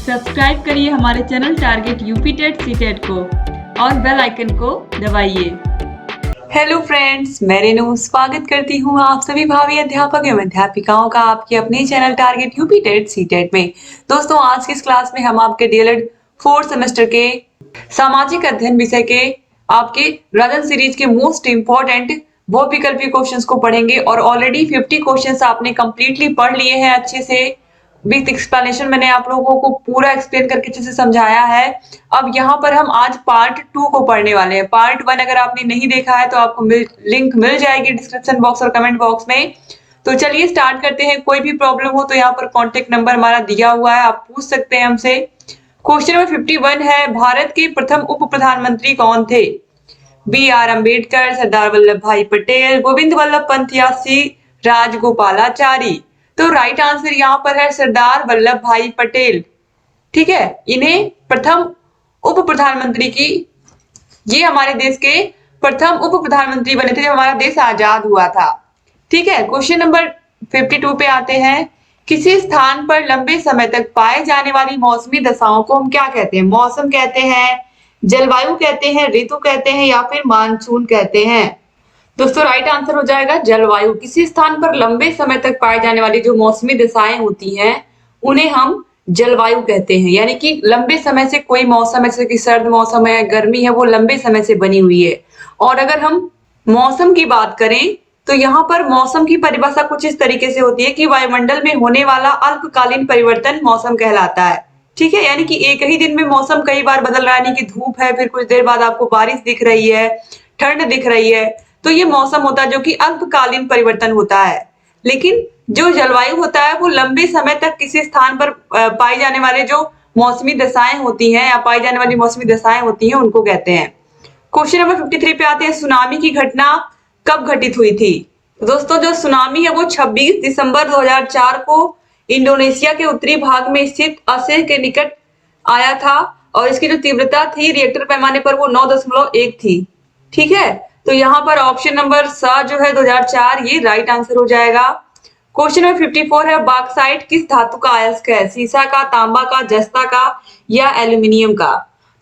Subscribe करिए हमारे channel target UP TET CTET को और बेल आइकन को दबाइए। हेलो फ्रेंड्स, मैं रेनू स्वागत करती हूँ आप सभी भावी अध्यापक एवं अध्यापिकाओं का आपके अपने channel target UP TET CTET में। दोस्तों, आज की इस क्लास में हम आपके डीएलएड 4th सेमेस्टर के सामाजिक अध्ययन विषय के आपके राजन सीरीज के मोस्ट इंपॉर्टेंट बहुविकल्पीय क्वेश्चंस को पढ़ेंगे और ऑलरेडी 50 क्वेश्चंस आपने कंप्लीटली पढ़ लिए हैं अच्छे से। विथ एक्सप्लेनेशन मैंने आप लोगों को पूरा एक्सप्लेन करके अच्छे से समझाया है। अब यहाँ पर हम आज पार्ट 2 को पढ़ने वाले हैं। पार्ट 1 अगर आपने नहीं देखा है तो आपको लिंक मिल जाएगी डिस्क्रिप्शन बॉक्स और कमेंट बॉक्स में। तो चलिए स्टार्ट करते हैं। कोई भी प्रॉब्लम हो तो यहाँ पर कॉन्टेक्ट नंबर हमारा दिया हुआ है, आप पूछ सकते हैं हमसे। क्वेश्चन नंबर 51 है, भारत के प्रथम उप प्रधानमंत्री कौन थे? बी आर अम्बेडकर, सरदार वल्लभ भाई पटेल, गोविंद वल्लभ पंत या सी राजगोपालाचारी। तो राइट आंसर यहाँ पर है सरदार वल्लभ भाई पटेल। ठीक है, इन्हें प्रथम उप प्रधानमंत्री की, ये हमारे देश के प्रथम उप प्रधानमंत्री बने थे जब हमारा देश आजाद हुआ था। ठीक है, क्वेश्चन नंबर 52 पे आते हैं। किसी स्थान पर लंबे समय तक पाए जाने वाली मौसमी दशाओं को हम क्या कहते हैं? मौसम कहते हैं, जलवायु कहते हैं, ऋतु कहते हैं या फिर मानसून कहते हैं? दोस्तों, राइट आंसर हो जाएगा जलवायु। किसी स्थान पर लंबे समय तक पाए जाने वाली जो मौसमी दशाएं होती हैं उन्हें हम जलवायु कहते हैं। यानी कि लंबे समय से कोई मौसम है, जैसे कि सर्द मौसम है, गर्मी है, वो लंबे समय से बनी हुई है। और अगर हम मौसम की बात करें तो यहाँ पर मौसम की परिभाषा कुछ इस तरीके से होती है कि वायुमंडल में होने वाला अल्पकालीन परिवर्तन मौसम कहलाता है। ठीक है, यानी कि एक ही दिन में मौसम कई बार बदल रहा है, यानी कि धूप है, फिर कुछ देर बाद आपको बारिश दिख रही है, ठंड दिख रही है, तो ये मौसम होता है जो कि अल्पकालीन परिवर्तन होता है। लेकिन जो जलवायु होता है वो लंबे समय तक किसी स्थान पर पाई जाने वाले जो मौसमी दशाएं होती हैं या पाई जाने वाली मौसमी दशाएं होती हैं उनको कहते हैं। क्वेश्चन नंबर 53 पे आते हैं। सुनामी की घटना कब घटित हुई थी? दोस्तों, जो सुनामी है वो 26 दिसंबर 2004 को इंडोनेशिया के उत्तरी भाग में स्थित असेह के निकट आया था और इसकी जो तीव्रता थी रिएक्टर पैमाने पर वो 9.1 थी। ठीक है, तो यहाँ पर ऑप्शन नंबर सा जो है 2004 ये राइट आंसर हो जाएगा। क्वेश्चन नंबर 54 है, बॉक्साइट किस धातु का अयस्क है? सीसा का, तांबा का, जस्ता का या एल्यूमिनियम का?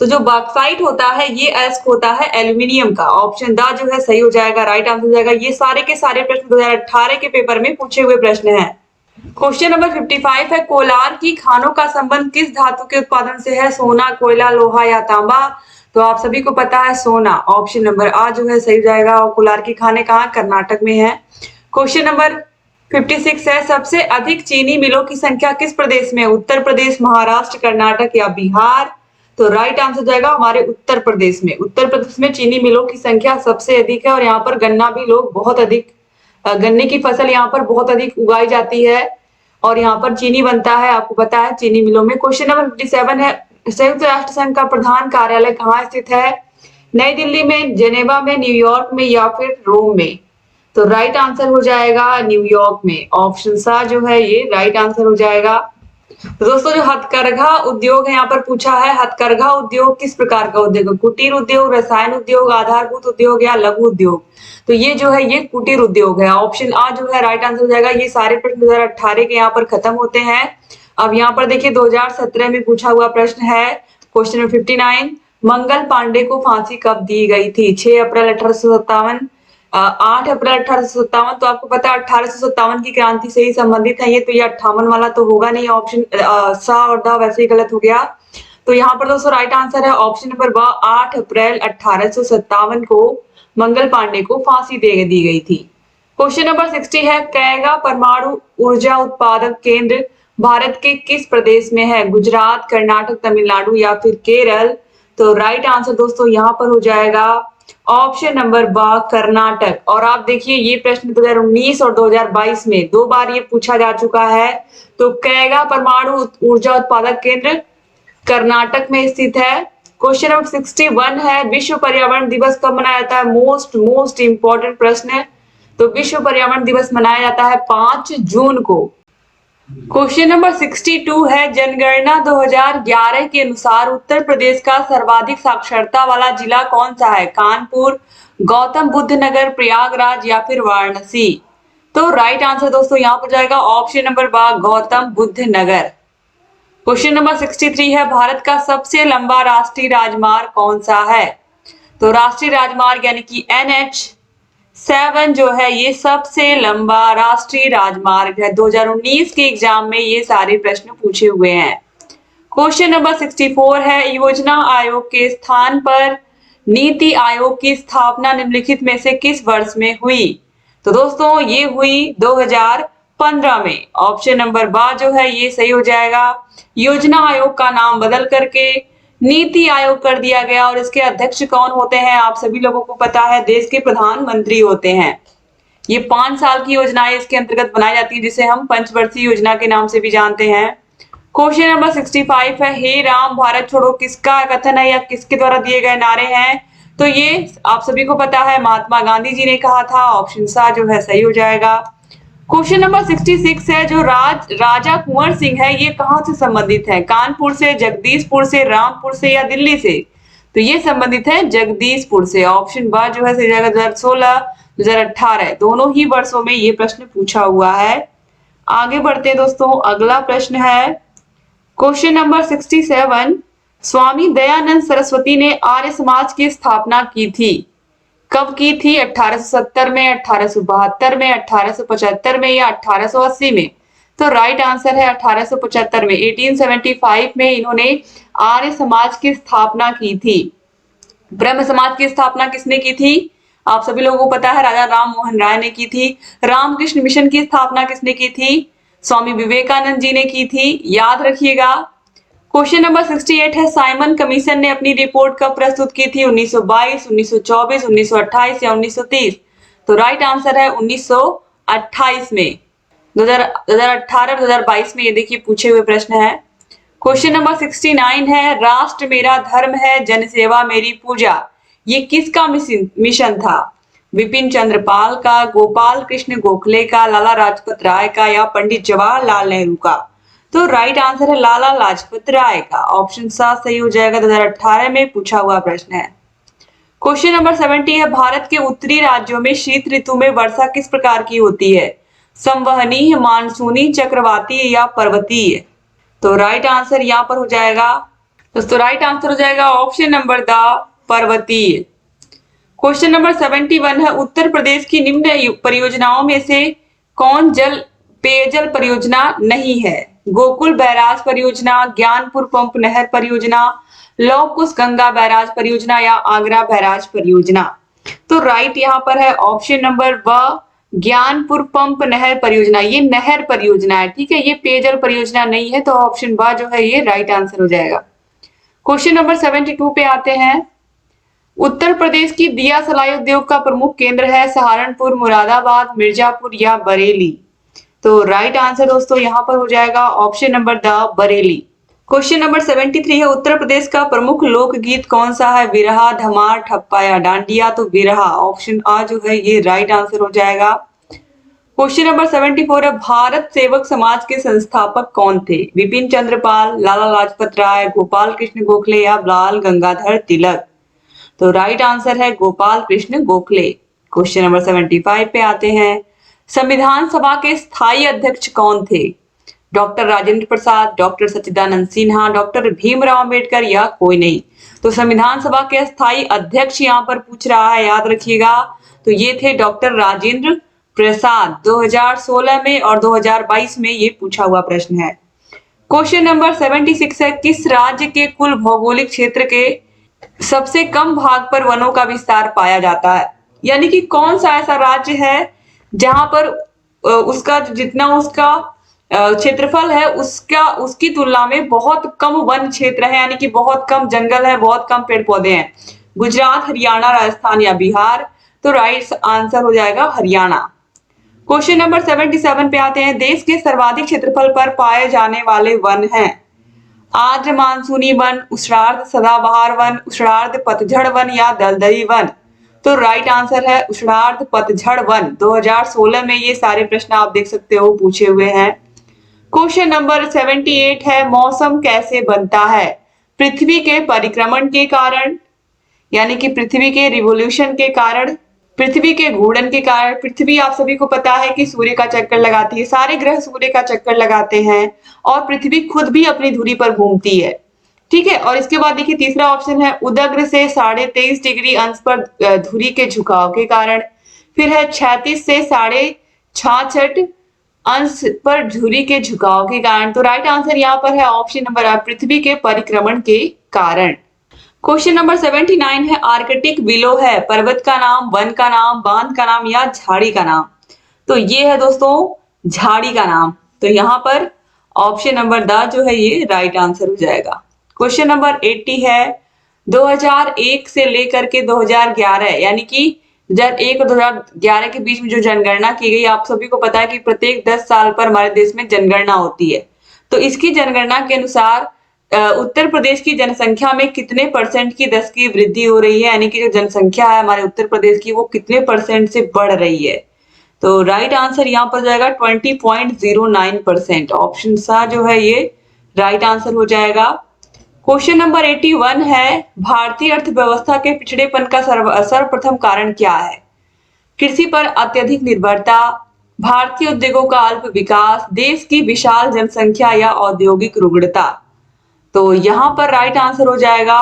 तो जो बॉक्साइट होता है ये अयस्क होता है एल्यूमिनियम का। ऑप्शन द जो है सही हो जाएगा, राइट आंसर हो जाएगा। ये सारे के सारे प्रश्न 2018 के पेपर में पूछे हुए प्रश्न हैं। क्वेश्चन नंबर 55 है, कोलार की खानों का संबंध किस धातु के उत्पादन से है? सोना, कोयला, लोहा या तांबा? तो आप सभी को पता है सोना। ऑप्शन नंबर आ जो है सही जाएगा। और कोलार की खाने कहाँ? कर्नाटक में है। क्वेश्चन नंबर 56 है, सबसे अधिक चीनी मिलों की संख्या किस प्रदेश में? उत्तर प्रदेश, महाराष्ट्र, कर्नाटक या बिहार? तो राइट आंसर जाएगा हमारे उत्तर प्रदेश में। उत्तर प्रदेश में चीनी मिलों की संख्या सबसे अधिक है और यहाँ पर गन्ना भी लोग बहुत अधिक, गन्ने की फसल यहाँ पर बहुत अधिक उगाई जाती है और यहाँ पर चीनी बनता है, आपको पता है चीनी मिलों में। क्वेश्चन नंबर 57 है, संयुक्त राष्ट्र संघ का प्रधान कार्यालय कहाँ स्थित है? नई दिल्ली में, जेनेवा में, न्यूयॉर्क में या फिर रोम में? तो राइट आंसर हो जाएगा न्यूयॉर्क में। ऑप्शन सा जो है ये राइट आंसर हो जाएगा। तो दोस्तों, जो हथकरघा उद्योग है यहाँ पर पूछा है, हथकरघा उद्योग किस प्रकार का उद्योग है? कुटीर उद्योग, रसायन उद्योग, आधारभूत उद्योग या लघु उद्योग? तो ये जो है ये कुटीर उद्योग है। ऑप्शन आ जो है राइट आंसर हो जाएगा। ये सारे प्रश्न 2018 के यहाँ पर खत्म होते हैं। अब यहाँ पर देखिए 2017 में पूछा हुआ प्रश्न है, क्वेश्चन नंबर 59, मंगल पांडे को फांसी कब दी गई थी? 6 अप्रैल 1857, 8 अप्रैल 1857। तो आपको पता है 1857 की क्रांति से ही संबंधित है ये, तो ये 58 वाला तो होगा नहीं। ऑप्शन सा और द वैसे ही गलत हो गया। तो यहाँ पर दोस्तों राइट आंसर है ऑप्शन नंबर ब, 8 अप्रैल 1857 को मंगल पांडे को फांसी दे दी गई थी। क्वेश्चन नंबर 60 है, कैगा परमाणु ऊर्जा उत्पादक केंद्र भारत के किस प्रदेश में है? गुजरात, कर्नाटक, तमिलनाडु या फिर केरल? तो राइट आंसर दोस्तों यहाँ पर हो जाएगा ऑप्शन नंबर ब, कर्नाटक। और आप देखिए ये प्रश्न 2019 और 2022 में 2 बार ये पूछा जा चुका है। तो कैगा परमाणु ऊर्जा उत्पादक केंद्र कर्नाटक में स्थित है। क्वेश्चन नंबर 61 है, विश्व पर्यावरण दिवस कब मनाया जाता है? मोस्ट इंपॉर्टेंट प्रश्न है। तो विश्व पर्यावरण दिवस मनाया जाता है 5 जून को। क्वेश्चन नंबर 62 है, जनगणना 2011 के अनुसार उत्तर प्रदेश का सर्वाधिक साक्षरता वाला जिला कौन सा है? कानपुर, गौतम बुद्ध नगर, प्रयागराज या फिर वाराणसी? तो राइट आंसर दोस्तों यहाँ पर जाएगा ऑप्शन नंबर बा, गौतम बुद्ध नगर। क्वेश्चन नंबर 63 है, भारत का सबसे लंबा राष्ट्रीय राजमार्ग कौन सा है? तो राष्ट्रीय राजमार्ग यानी कि NH7 जो है ये सबसे लंबा राष्ट्रीय राजमार्ग है। 2019 के एग्जाम में ये सारे प्रश्न पूछे हुए हैं। क्वेश्चन नंबर 64 है, योजना आयोग के स्थान पर नीति आयोग की स्थापना निम्नलिखित में से किस वर्ष में हुई? तो दोस्तों ये हुई 2015 में। ऑप्शन नंबर बा जो है ये सही हो जाएगा। योजना आयोग का नाम बदल करके नीति आयोग कर दिया गया और इसके अध्यक्ष कौन होते हैं? आप सभी लोगों को पता है, देश के प्रधानमंत्री होते हैं। ये 5 साल की योजनाएं इसके अंतर्गत बनाई जाती है, जिसे हम पंचवर्षीय योजना के नाम से भी जानते हैं। क्वेश्चन नंबर 65 है, हे राम भारत छोड़ो किसका कथन है या किसके द्वारा दिए गए नारे हैं? तो ये आप सभी को पता है, महात्मा गांधी जी ने कहा था। ऑप्शन सा जो है सही हो जाएगा। क्वेश्चन नंबर 66 है, जो राजा कुंवर सिंह है ये कहां से संबंधित है? कानपुर से, जगदीशपुर से, रामपुर से या दिल्ली से? तो ये संबंधित है जगदीशपुर से। ऑप्शन बा जो है सही जाएगा। 2016 2018 दोनों ही वर्षों में ये प्रश्न पूछा हुआ है। आगे बढ़ते हैं दोस्तों, अगला प्रश्न है क्वेश्चन नंबर 67, स्वामी दयानंद सरस्वती ने आर्य समाज की स्थापना की थी। कब की थी? 1870 में, 1872 में, 1875 में या 1880 में? तो राइट आंसर है 1875 में। 1875 में इन्होंने आर्य समाज की स्थापना की थी। ब्रह्म समाज की स्थापना किसने की थी? आप सभी लोगों को पता है, राजा राम मोहन राय ने की थी। रामकृष्ण मिशन की स्थापना किसने की थी? स्वामी विवेकानंद जी ने की थी, याद रखिएगा। क्वेश्चन नंबर 68 है, साइमन कमीशन ने अपनी रिपोर्ट कब प्रस्तुत की थी? 1922, 1924, 1928 या 1930? तो राइट आंसर है 1928 में। 2018 2022 में ये देखिए पूछे हुए प्रश्न है। क्वेश्चन नंबर 69 है, राष्ट्र मेरा धर्म है, जनसेवा मेरी पूजा, ये किसका मिशन था? विपिन चंद्र पाल का, गोपाल कृष्ण गोखले का, लाला लाजपत राय का या पंडित जवाहरलाल नेहरू का? तो राइट आंसर है लाला लाजपत राय का। ऑप्शन सा सही हो जाएगा। 2018 में पूछा हुआ प्रश्न है। क्वेश्चन नंबर 70 है, भारत के उत्तरी राज्यों में शीत ऋतु में वर्षा किस प्रकार की होती है? संवहनी, मानसूनी, चक्रवाती या पर्वतीय? तो राइट आंसर यहाँ पर हो जाएगा दोस्तों, राइट आंसर हो जाएगा ऑप्शन नंबर द पर्वतीय। क्वेश्चन नंबर 71 है, उत्तर प्रदेश की निम्न परियोजनाओं में से कौन पेयजल परियोजना नहीं है? गोकुल बैराज परियोजना, ज्ञानपुर पंप नहर परियोजना, लौह कुश गंगा बैराज परियोजना या आगरा बैराज परियोजना? तो राइट यहाँ पर है ऑप्शन नंबर व, ज्ञानपुर पंप नहर परियोजना। ये नहर परियोजना है, ठीक है, ये पेयजल परियोजना नहीं है। तो ऑप्शन ब जो है ये राइट आंसर हो जाएगा। क्वेश्चन नंबर 72 पे आते हैं, उत्तर प्रदेश की दिया सलाई उद्योग का प्रमुख केंद्र है सहारनपुर, मुरादाबाद, मिर्जापुर या बरेली? तो राइट आंसर दोस्तों यहाँ पर हो जाएगा option number the Bareilly. Question number 73 है, उत्तर प्रदेश का प्रमुख लोकगीत कौन सा है? विरहा, धमार, ठप्पा या डांडिया? तो विरहा, ऑप्शन आ जो है ये राइट आंसर हो जाएगा। क्वेश्चन नंबर 74 है, भारत सेवक समाज के संस्थापक कौन थे? विपिन चंद्र पाल, लाला लाजपत राय, गोपाल कृष्ण गोखले या बाल गंगाधर तिलक? तो राइट आंसर है गोपाल कृष्ण गोखले। क्वेश्चन नंबर 75 पे आते हैं, संविधान सभा के स्थायी अध्यक्ष कौन थे? डॉक्टर राजेंद्र प्रसाद, डॉक्टर सच्चिदानंद सिन्हा, डॉक्टर भीमराव अंबेडकर या कोई नहीं? तो संविधान सभा के स्थायी अध्यक्ष यहाँ पर पूछ रहा है, याद रखिएगा। तो ये थे डॉक्टर राजेंद्र प्रसाद। 2016 में और 2022 में ये पूछा हुआ प्रश्न है। क्वेश्चन नंबर 76 है, किस राज्य के कुल भौगोलिक क्षेत्र के सबसे कम भाग पर वनों का विस्तार पाया जाता है? यानी कि कौन सा ऐसा राज्य है जहां पर उसका जितना उसका क्षेत्रफल है उसकी तुलना में बहुत कम वन क्षेत्र है, यानी कि बहुत कम जंगल है, बहुत कम पेड़ पौधे हैं? गुजरात, हरियाणा, राजस्थान या बिहार? तो राइट आंसर हो जाएगा हरियाणा। क्वेश्चन नंबर 77 पे आते हैं, देश के सर्वाधिक क्षेत्रफल पर पाए जाने वाले वन हैं? आर्द्र मानसूनी वन, उष्णार्ध सदाबहार वन, उष्णार्ध पतझड़ वन या दलदली वन? तो राइट आंसर है उष्णार्ध पतझड़ वन। 2016 में ये सारे प्रश्न आप देख सकते हो पूछे हुए हैं। क्वेश्चन नंबर 78 है, मौसम कैसे बनता है? पृथ्वी के परिक्रमण के कारण, यानी कि पृथ्वी के रिवोल्यूशन के कारण, पृथ्वी के घूर्णन के कारण, पृथ्वी आप सभी को पता है कि सूर्य का चक्कर लगाती है, सारे ग्रह सूर्य का चक्कर लगाते हैं और पृथ्वी खुद भी अपनी धुरी पर घूमती है। ठीक है, और इसके बाद देखिए तीसरा ऑप्शन है उदग्र से 23.5 डिग्री अंश पर धुरी के झुकाव के कारण। फिर है 36 से 66.5 अंश पर धुरी के झुकाव के कारण। तो राइट आंसर यहाँ पर है ऑप्शन नंबर पृथ्वी के परिक्रमण के कारण। क्वेश्चन नंबर 79 है आर्कटिक बिलो है पर्वत का नाम, वन का नाम, बांध का नाम या झाड़ी का नाम। तो ये है दोस्तों झाड़ी का नाम। तो यहाँ पर ऑप्शन नंबर द जो है ये राइट आंसर हो जाएगा। क्वेश्चन नंबर 80 है 2001 से लेकर के 2011 यानी कि 2001 और 2011 के बीच में जो जनगणना की गई, आप सभी को पता है कि प्रत्येक 10 साल पर हमारे देश में जनगणना होती है। तो इसकी जनगणना के अनुसार उत्तर प्रदेश की जनसंख्या में कितने परसेंट की 10 की वृद्धि हो रही है, यानी कि जो जनसंख्या है हमारे उत्तर प्रदेश की वो कितने परसेंट से बढ़ रही है। तो राइट आंसर यहाँ पर जाएगा 20.09%। ऑप्शन सा जो है ये राइट आंसर हो जाएगा। क्वेश्चन नंबर 81 है भारतीय अर्थव्यवस्था के पिछड़ेपन का सर्वप्रथम कारण क्या है? कृषि पर अत्यधिक निर्भरता, भारतीय उद्योगों का अल्प विकास, देश की विशाल जनसंख्या या औद्योगिक रुग्णता। तो यहाँ पर राइट आंसर हो जाएगा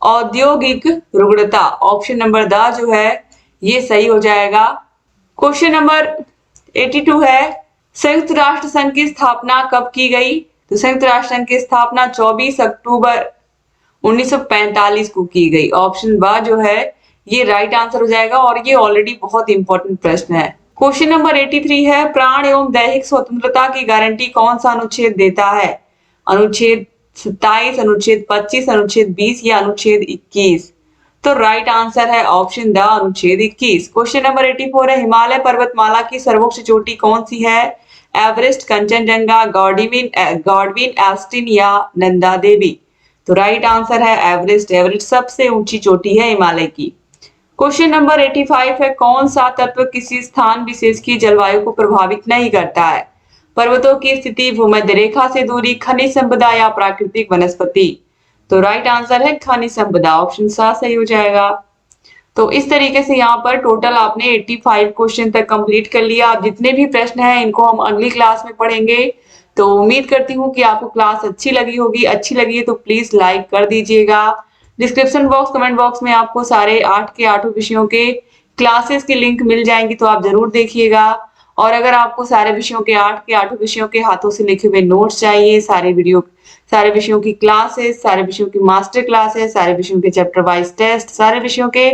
औद्योगिक रुग्णता। ऑप्शन नंबर द जो है ये सही हो जाएगा। क्वेश्चन नंबर 82 है संयुक्त राष्ट्र संघ की स्थापना कब की गई? तो संयुक्त राष्ट्र संघ की स्थापना 24 अक्टूबर 1945 को की गई। ऑप्शन ब जो है ये राइट आंसर हो जाएगा और ये ऑलरेडी बहुत इंपॉर्टेंट प्रश्न है। क्वेश्चन नंबर 83 है प्राण एवं दैहिक स्वतंत्रता की गारंटी कौन सा अनुच्छेद देता है? अनुच्छेद 27, अनुच्छेद 25, अनुच्छेद 20 या अनुच्छेद 21। तो राइट आंसर है ऑप्शन द अनुच्छेद 21। क्वेश्चन नंबर 84 है हिमालय पर्वतमाला की सर्वोच्च चोटी कौन सी है? एवरेस्ट, कंचनजंगा, गॉडविन एस्टिन या नंदा देवी। तो राइट आंसर है एवरेस्ट। एवरेस्ट सबसे ऊंची चोटी है हिमालय की। क्वेश्चन नंबर 85 है कौन सा तत्व किसी स्थान विशेष की जलवायु को प्रभावित नहीं करता है? पर्वतों की स्थिति, भूमध्य रेखा से दूरी, खनिज संपदा या प्राकृतिक वनस्पति। तो राइट आंसर है खनिज संपदा। ऑप्शन सा सही हो जाएगा। तो इस तरीके से यहाँ पर टोटल आपने 85 क्वेश्चन तक कंप्लीट कर लिया। अब जितने भी प्रश्न हैं इनको हम अगली क्लास में पढ़ेंगे। तो उम्मीद करती हूँ कि आपको क्लास अच्छी लगी होगी। अच्छी लगी है तो प्लीज लाइक कर दीजिएगा। डिस्क्रिप्शन बॉक्स, कमेंट बॉक्स में आपको सारे 8 के 8 विषयों के क्लासेस की लिंक मिल जाएंगी, तो आप जरूर देखिएगा। और अगर आपको सारे विषयों के 8 के 8 विषयों के हाथों से लिखे हुए नोट्स चाहिए, सारे विषयों की क्लासेस, सारे विषयों की मास्टर क्लासेस, सारे विषयों के चैप्टर वाइज टेस्ट, सारे विषयों के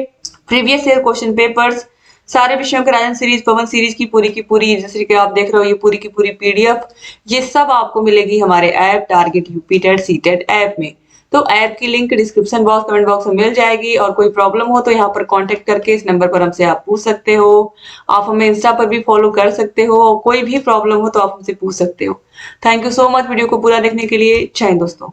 प्रीवियस ईयर क्वेश्चन पेपर्स, सारे विषयों के राजन सीरीज, पवन सीरीज की पूरी जैसे कि आप देख रहे हो ये पूरी की पूरी पीडीएफ, ये सब आपको मिलेगी हमारे app target UP TET CTET app में। तो ऐप की link description box, comment box में मिल जाएगी। और कोई प्रॉब्लम हो तो यहाँ पर कांटेक्ट करके इस नंबर पर हमसे आप पूछ सकते हो। आप हमें इंस्टा पर भी फॉलो कर सकते हो। कोई भी प्रॉब्लम हो तो आप हमसे पूछ सकते हो। Thank you so much video को पूरा देखने के लिए। जय हिंद दोस्तों।